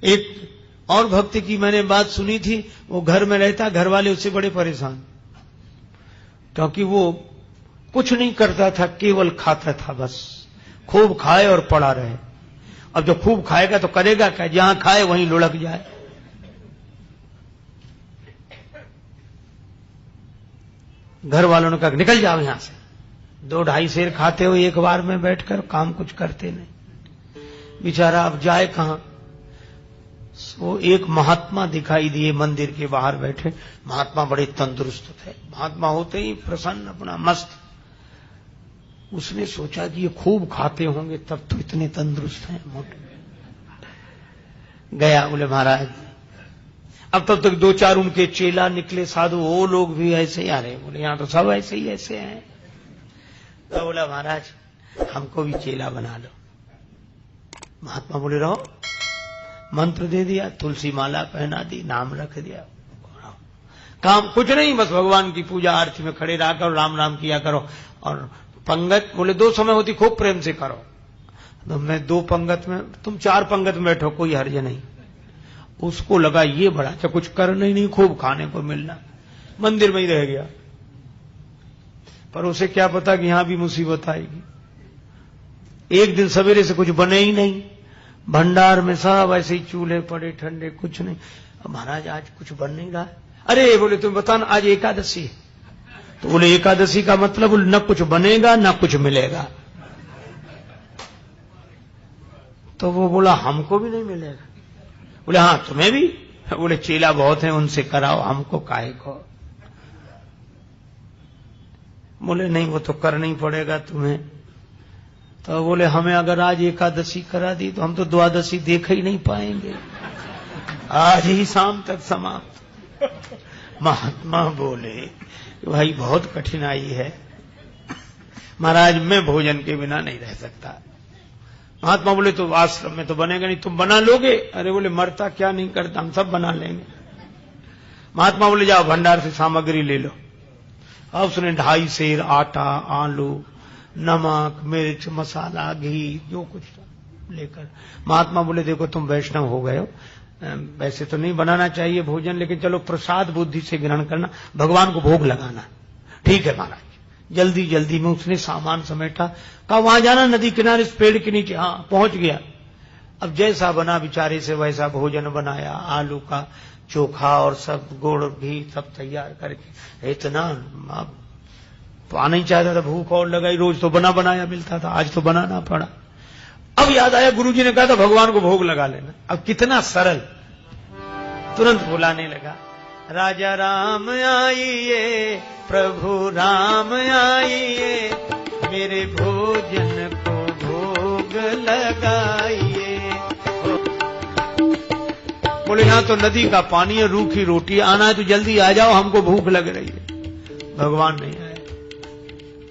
एक और भक्त की मैंने बात सुनी थी, वो घर में रहता, घर वाले उससे बड़े परेशान, क्योंकि वो कुछ नहीं करता था, केवल खाता था, बस खूब खाए और पड़ा रहे। अब जो खूब खाएगा तो करेगा क्या, जहां खाए वहीं लुढ़क जाए। घर वालों ने कहा निकल जाओ यहां से, 2-2.5 सेर खाते हो एक बार में बैठकर, काम कुछ करते नहीं। बेचारा अब जाए कहां। वो एक महात्मा दिखाई दिए मंदिर के बाहर बैठे। महात्मा बड़े तंदुरुस्त थे, महात्मा होते ही प्रसन्न, अपना मस्त। उसने सोचा कि ये खूब खाते होंगे तब तो इतने तंदुरुस्त हैं, मोटे। गया, बोले महाराज, अब तब तक 2-4 उनके चेला निकले साधु, वो लोग भी ऐसे ही आ रहे। बोले यहां तो सब ऐसे ही ऐसे हैं। तो बोला महाराज हमको भी चेला बना लो। महात्मा बोले रहो। मंत्र दे दिया, तुलसी माला पहना दी, नाम रख दिया, काम कुछ नहीं, बस भगवान की पूजा आरती में खड़े रहा करो, राम राम किया करो। और पंगत बोले 2 समय होती, खूब प्रेम से करो। तो मैं 2 पंगत में, तुम 4 पंगत में बैठो, कोई हर्ज नहीं। उसको लगा ये बड़ा अच्छा, कुछ करना ही नहीं, खूब खाने को मिलना, मंदिर में ही रह गया। पर उसे क्या पता कि यहां भी मुसीबत आएगी। एक दिन सवेरे से कुछ बने ही नहीं, भंडार में सब ऐसे ही चूल्हे पड़े ठंडे, कुछ नहीं। महाराज आज कुछ बन नहीं रहा। अरे बोले तुम बताना, आज एकादशी है। तो बोले एकादशी का मतलब न कुछ बनेगा न कुछ मिलेगा। तो वो बोला हमको भी नहीं मिलेगा। बोले हाँ तुम्हें भी। बोले चेला बहुत हैं, उनसे कराओ, हमको काहे को। बोले नहीं वो तो करना ही पड़ेगा तुम्हें। तो बोले हमें अगर आज एकादशी करा दी तो हम तो द्वादशी देख ही नहीं पाएंगे, आज ही शाम तक समाप्त। महात्मा बोले भाई बहुत कठिनाई है महाराज, मैं भोजन के बिना नहीं रह सकता। महात्मा बोले तो आश्रम में तो बनेगा नहीं, तुम बना लोगे। अरे बोले मरता क्या नहीं करता, हम सब बना लेंगे। महात्मा बोले जाओ भंडार से सामग्री ले लो। अब उसने 2.5 सेर आटा, आलू, नमक, मिर्च, मसाला, घी, जो कुछ लेकर। महात्मा बोले देखो तुम वैष्णव हो गए हो, वैसे तो नहीं बनाना चाहिए भोजन, लेकिन चलो प्रसाद बुद्धि से ग्रहण करना, भगवान को भोग लगाना। ठीक है महाराज। जल्दी जल्दी में उसने सामान समेटा, कहा वहां जाना नदी किनारे, इस पेड़ के नीचे। हाँ पहुंच गया। अब जैसा बना बेचारे से वैसा भोजन बनाया, आलू का चोखा और सब गुड़ घी सब तैयार करके। इतना पाना ही चाहता था, भूख और लगाई, रोज तो बना बनाया मिलता था, आज तो बनाना पड़ा। अब याद आया गुरुजी ने कहा था भगवान को भोग लगा लेना। अब कितना सरल, तुरंत बुलाने लगा, राजा राम आइए, प्रभु राम आइए, मेरे भोजन को भोग लगाइए। बोले यहां तो नदी का पानी है, रूखी रोटी, आना है तो जल्दी आ जाओ, हमको भूख लग रही है। भगवान नहीं आए।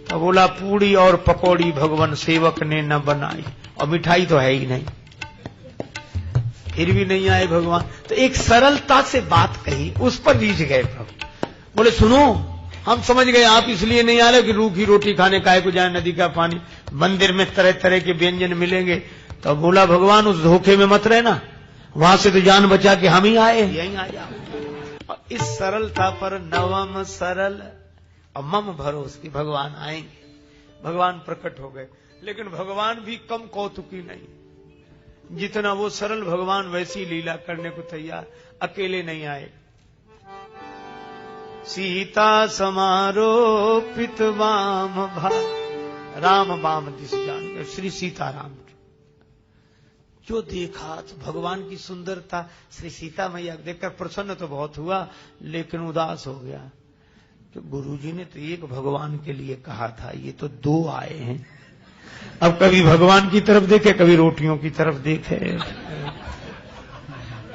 तो बोला पूड़ी और पकौड़ी भगवान सेवक ने न बनाई, और मिठाई तो है ही नहीं। फिर भी नहीं आए भगवान। तो एक सरलता से बात कही, उस पर रीझ गए प्रभु। बोले सुनो, हम समझ गए आप इसलिए नहीं आ रहे कि रूखी रोटी खाने काहे को जाए, नदी का पानी, मंदिर में तरह तरह के व्यंजन मिलेंगे। तो बोला भगवान उस धोखे में मत रहना, वहां से तो जान बचा के हम ही आए, यहीं आ जाओ। और इस सरलता पर नवम सरल और मम भरोस की भगवान आएंगे। भगवान प्रकट हो गए, लेकिन भगवान भी कम कौतुकी नहीं। जितना वो सरल भगवान वैसी लीला करने को तैयार, अकेले नहीं आए। सीता समारोपित वाम राम वाम दिस जान, श्री सीताराम जो देखा तो भगवान की सुंदरता, श्री सीता मैया देखकर प्रसन्न तो बहुत हुआ, लेकिन उदास हो गया। तो गुरुजी ने तो एक भगवान के लिए कहा था, ये तो 2 आए हैं। अब कभी भगवान की तरफ देखे, कभी रोटियों की तरफ देखे।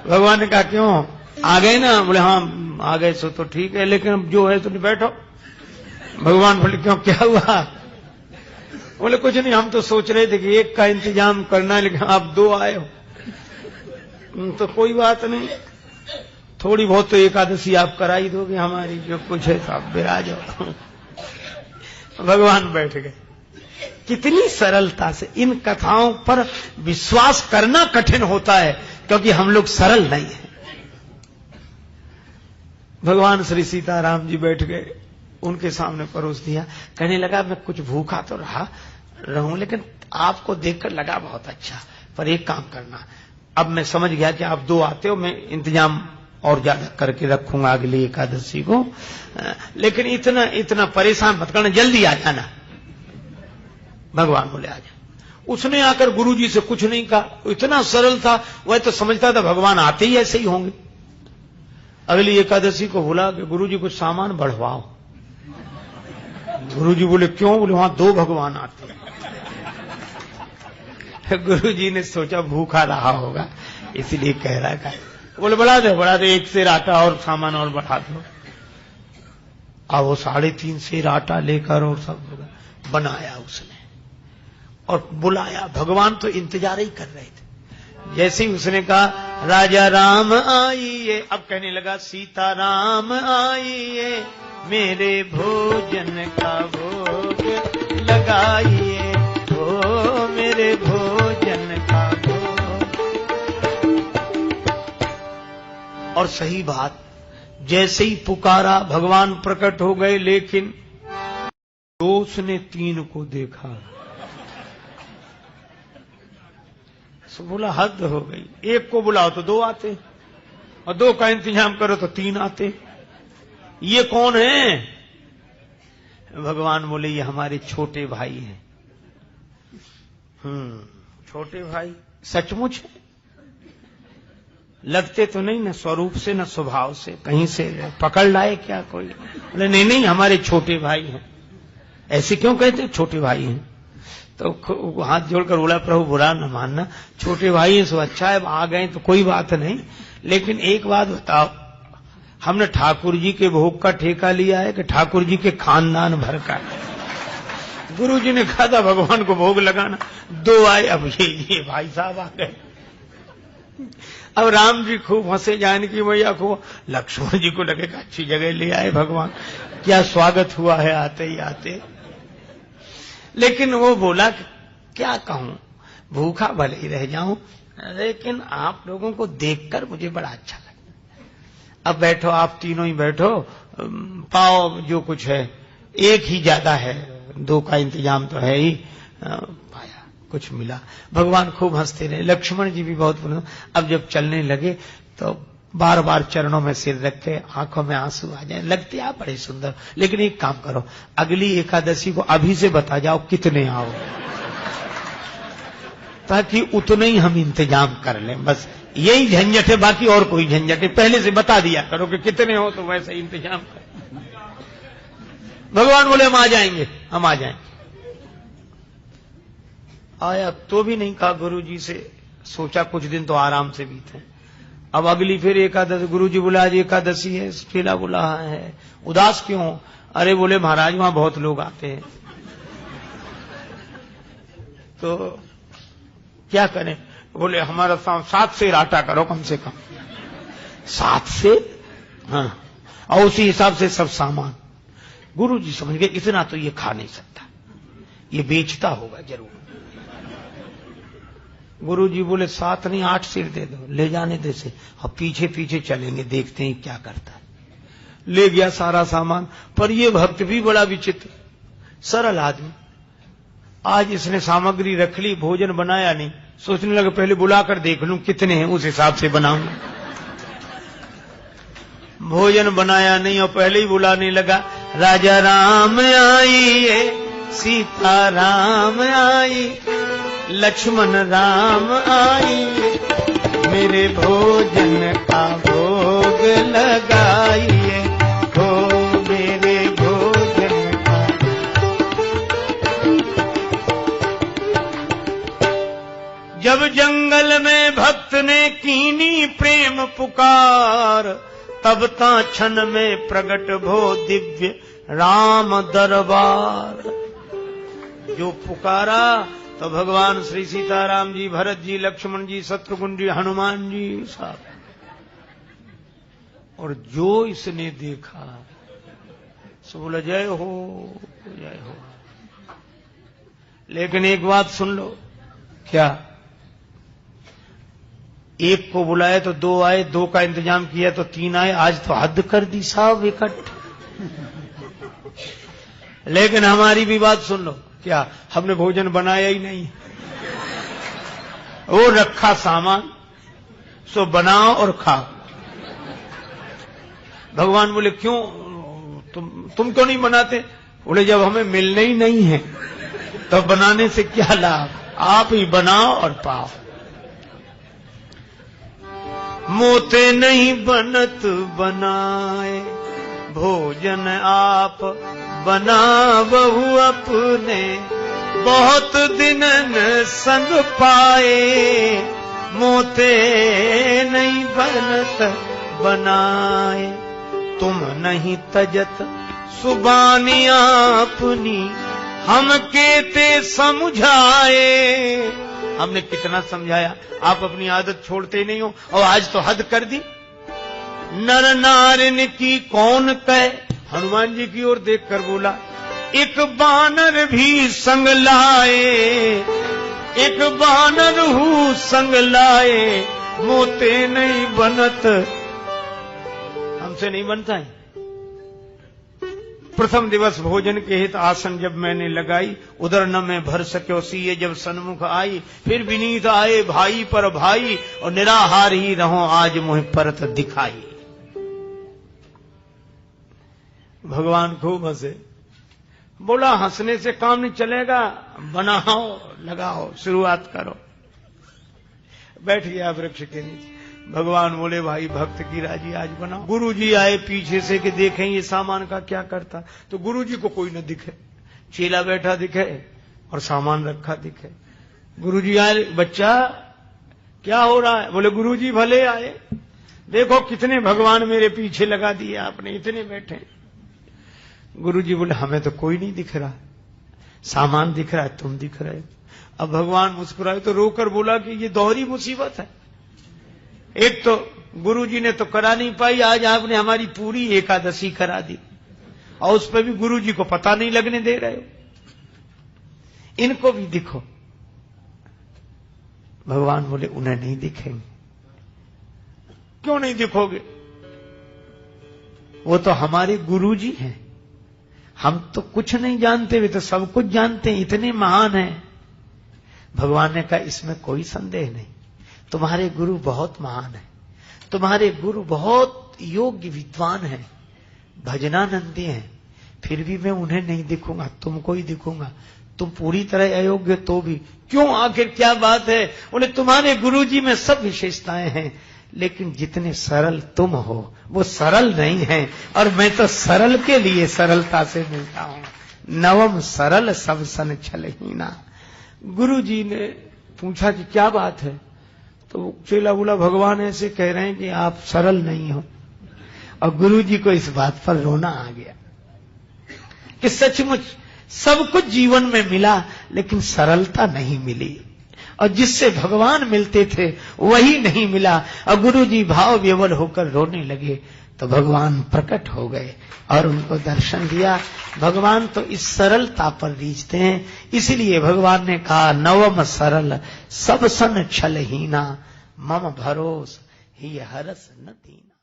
भगवान ने कहा क्यों आ गए ना? बोले हाँ आ गए सो तो ठीक है, लेकिन अब जो है तो बैठो। भगवान बोले क्यों, क्या हुआ? बोले कुछ नहीं, हम तो सोच रहे थे कि एक का इंतजाम करना है, लेकिन आप 2 आए हो तो कोई बात नहीं, थोड़ी बहुत तो एकादशी आप करा ही दोगे हमारी, जो कुछ है तो आप विराज हो। भगवान बैठ गए। कितनी सरलता से इन कथाओं पर विश्वास करना कठिन होता है, क्योंकि हम लोग सरल नहीं हैं। भगवान श्री सीताराम जी बैठ गए, उनके सामने परोस दिया। कहने लगा मैं कुछ भूखा तो रहूं, लेकिन आपको देखकर लगा बहुत अच्छा, पर एक काम करना, अब मैं समझ गया कि आप 2 आते हो, मैं इंतजाम और ज्यादा करके रखूंगा अगली एकादशी को, लेकिन इतना परेशान मत करना, जल्दी आ जाना। भगवान बोले आ जा। उसने आकर गुरुजी से कुछ नहीं कहा, इतना सरल था, वह तो समझता था भगवान आते ही ऐसे ही होंगे। अगली एकादशी को बोला कि गुरुजी कुछ सामान बढ़वाओ। गुरुजी बोले क्यों? बोले वहां 2 भगवान आते हैं। गुरुजी ने सोचा भूखा रहा होगा इसलिए कह रहा है। बोले बढ़ा दो 1 सेर आटा और सामान और बढ़ा दो। अब वो 3.5 सेर आटा लेकर और सब बनाया उसने और बुलाया। भगवान तो इंतजार ही कर रहे थे। जैसे ही उसने कहा राजा राम आइए, अब कहने लगा सीता राम आइए, मेरे भोजन का भोग लगाइए, ओ मेरे भोजन का भोग। और सही बात, जैसे ही पुकारा भगवान प्रकट हो गए, लेकिन दोस्त ने 3 को देखा तो बोला हद हो गई, 1 को बुलाओ तो 2 आते, और 2 का इंतजाम करो तो 3 आते, ये कौन है? भगवान बोले ये हमारे छोटे भाई हैं। छोटे भाई सचमुच है? लगते तो नहीं न स्वरूप से न स्वभाव से, कहीं से पकड़ लाए क्या कोई? बोले नहीं हमारे छोटे भाई हैं। ऐसे क्यों कहते? छोटे भाई हैं। तो हाथ जोड़कर बोला प्रभु बुरा न मानना, छोटे भाई हैं सो अच्छा है, आ गए तो कोई बात नहीं, लेकिन एक बात बताओ, हमने ठाकुर जी के भोग का ठेका लिया है कि ठाकुर जी के खानदान भर का? गुरु जी ने कहा था भगवान को भोग लगाना, 2 आए, अब ये भाई साहब आ गए। अब राम जी खूब हंसे, जानकी मैया को, लक्ष्मण जी को लगेगा अच्छी जगह ले आए भगवान, क्या स्वागत हुआ है आते ही आते। लेकिन वो बोला क्या कहूं, भूखा भले ही रह जाऊं, लेकिन आप लोगों को देखकर मुझे बड़ा अच्छा लगा। अब बैठो, आप तीनों ही बैठो, पाओ जो कुछ है, 1 ही ज्यादा है, 2 का इंतजाम तो है ही। पाया कुछ मिला। भगवान खूब हंसते रहे, लक्ष्मण जी भी बहुत बोले। अब जब चलने लगे तो बार बार चरणों में सिर रख के आंखों में आंसू आ जाए, लगते आप बड़े सुंदर, लेकिन एक काम करो, अगली एकादशी को अभी से बता जाओ कितने आओ, ताकि उतने ही हम इंतजाम कर लें। बस यही झंझट है, बाकी और कोई झंझट है, पहले से बता दिया करो कि कितने हो, तो वैसे इंतजाम कर। भगवान बोले हम आ जाएंगे, हम आ जाएंगे। आया तो भी नहीं कहा गुरु जी से, सोचा कुछ दिन तो आराम से बीते। अब अगली फिर एकादशी, गुरु जी बोला आज एकादशी है, ठेला बोला है, उदास क्यों? अरे बोले महाराज वहां बहुत लोग आते हैं, तो क्या करें? बोले हमारा 7 सेर आटा करो कम से कम। 7 सेर? हाँ, और उसी हिसाब से सब सामान। गुरु जी समझ गए इतना तो ये खा नहीं सकता, ये बेचता होगा जरूर। गुरु जी बोले 7 नहीं 8 सेर दे दो, ले जाने दे से, अब पीछे पीछे चलेंगे, देखते हैं क्या करता है। ले गया सारा सामान, पर ये भक्त भी बड़ा विचित्र, सरल आदमी। आज इसने सामग्री रख ली, भोजन बनाया नहीं, सोचने लगा पहले बुलाकर देख लूं कितने हैं, उस हिसाब से बनाऊंगा। भोजन बनाया नहीं और पहले ही बुलाने लगा, राजा राम आइए, सीता राम आई, लक्ष्मण राम आइए, मेरे भोजन का भोग लगाइए, हो मेरे भोजन का। जब जंगल में भक्त ने कीनी प्रेम पुकार, तब ता क्षण में प्रगट भो दिव्य राम दरबार। जो पुकारा तो भगवान श्री सीताराम जी, भरत जी, लक्ष्मण जी, शत्रुघ्न जी, हनुमान जी साहब, और जो इसने देखा सो बोला जय हो जय हो। लेकिन एक बात सुन लो, क्या? एक को बुलाए तो 2 आए, 2 का इंतजाम किया तो 3 आए, आज तो हद कर दी साहब इकट्ठे। लेकिन हमारी भी बात सुन लो, क्या हमने भोजन बनाया ही नहीं, वो रखा सामान, सो बनाओ और खाओ। भगवान बोले क्यों तुम क्यों नहीं बनाते? बोले जब हमें मिलने ही नहीं है तो बनाने से क्या लाभ, आप ही बनाओ और पाओ। मोते नहीं बनत बनाए, भोजन आप बना बहु अपने, बहुत दिनन संग पाए, मोते नहीं बनत बनाए, तुम नहीं तजत सुबानी अपनी, हम केते समझाए। हमने कितना समझाया, आप अपनी आदत छोड़ते नहीं हो और आज तो हद कर दी। नर नारिन की कौन कहे, हनुमान जी की ओर देखकर बोला, एक बानर भी संग लाए, एक बानर हूँ संग लाए, मोते नहीं बनत, हमसे नहीं बनता है। प्रथम दिवस भोजन के हित आसन जब मैंने लगाई, उधर न मैं भर सक्यो सीए जब सन्मुख आई, फिर विनीत आए भाई पर भाई, और निराहार ही रहो आज मुझ परत दिखाई। भगवान खूब हंसे, बोला हंसने से काम नहीं चलेगा, बनाओ लगाओ शुरुआत करो। बैठ गया वृक्ष के नीचे। भगवान बोले भाई भक्त की राजी आज बनाओ। गुरुजी आए पीछे से कि देखें ये सामान का क्या करता, तो गुरुजी को कोई न दिखे, चेला बैठा दिखे और सामान रखा दिखे। गुरुजी आए, बच्चा क्या हो रहा है? बोले गुरुजी भले आए, देखो कितने भगवान मेरे पीछे लगा दिए आपने, इतने बैठे। गुरुजी बोले हमें तो कोई नहीं दिख रहा, सामान दिख रहा है, तुम दिख रहे हो। अब भगवान मुस्कुराए तो रोकर बोला कि ये दोहरी मुसीबत है, एक तो गुरुजी ने तो करा नहीं पाई, आज आपने हमारी पूरी एकादशी करा दी और उस पर भी गुरुजी को पता नहीं लगने दे रहे हो, इनको भी दिखो। भगवान बोले उन्हें नहीं दिखेंगे। क्यों नहीं दिखोगे? वो तो हमारे गुरुजी हैं, हम तो कुछ नहीं जानते, वे तो सब कुछ जानते हैं, इतने महान हैं। भगवान ने कहा इसमें कोई संदेह नहीं, तुम्हारे गुरु बहुत महान है, तुम्हारे गुरु बहुत योग्य विद्वान हैं, भजनानंदी हैं, फिर भी मैं उन्हें नहीं दिखूंगा, तुमको ही दिखूंगा। तुम पूरी तरह अयोग्य तो भी। क्यों, आखिर क्या बात है? बोले तुम्हारे गुरुजी में सब विशेषताएं हैं, लेकिन जितने सरल तुम हो वो सरल नहीं है, और मैं तो सरल के लिए सरलता से मिलता हूं। नवम सरल सब सन छलहीना। गुरुजी ने पूछा कि क्या बात है? तो चेला बोला भगवान ऐसे कह रहे हैं कि आप सरल नहीं हो। और गुरुजी को इस बात पर रोना आ गया कि सचमुच सब कुछ जीवन में मिला, लेकिन सरलता नहीं मिली, और जिससे भगवान मिलते थे वही नहीं मिला। और गुरुजी भाव विवल होकर रोने लगे तो भगवान प्रकट हो गए और उनको दर्शन दिया। भगवान तो इस सरलता पर रीझते हैं, इसलिए भगवान ने कहा नवम सरल सब सन छलहीना, मम भरोस ही हरस न दीना।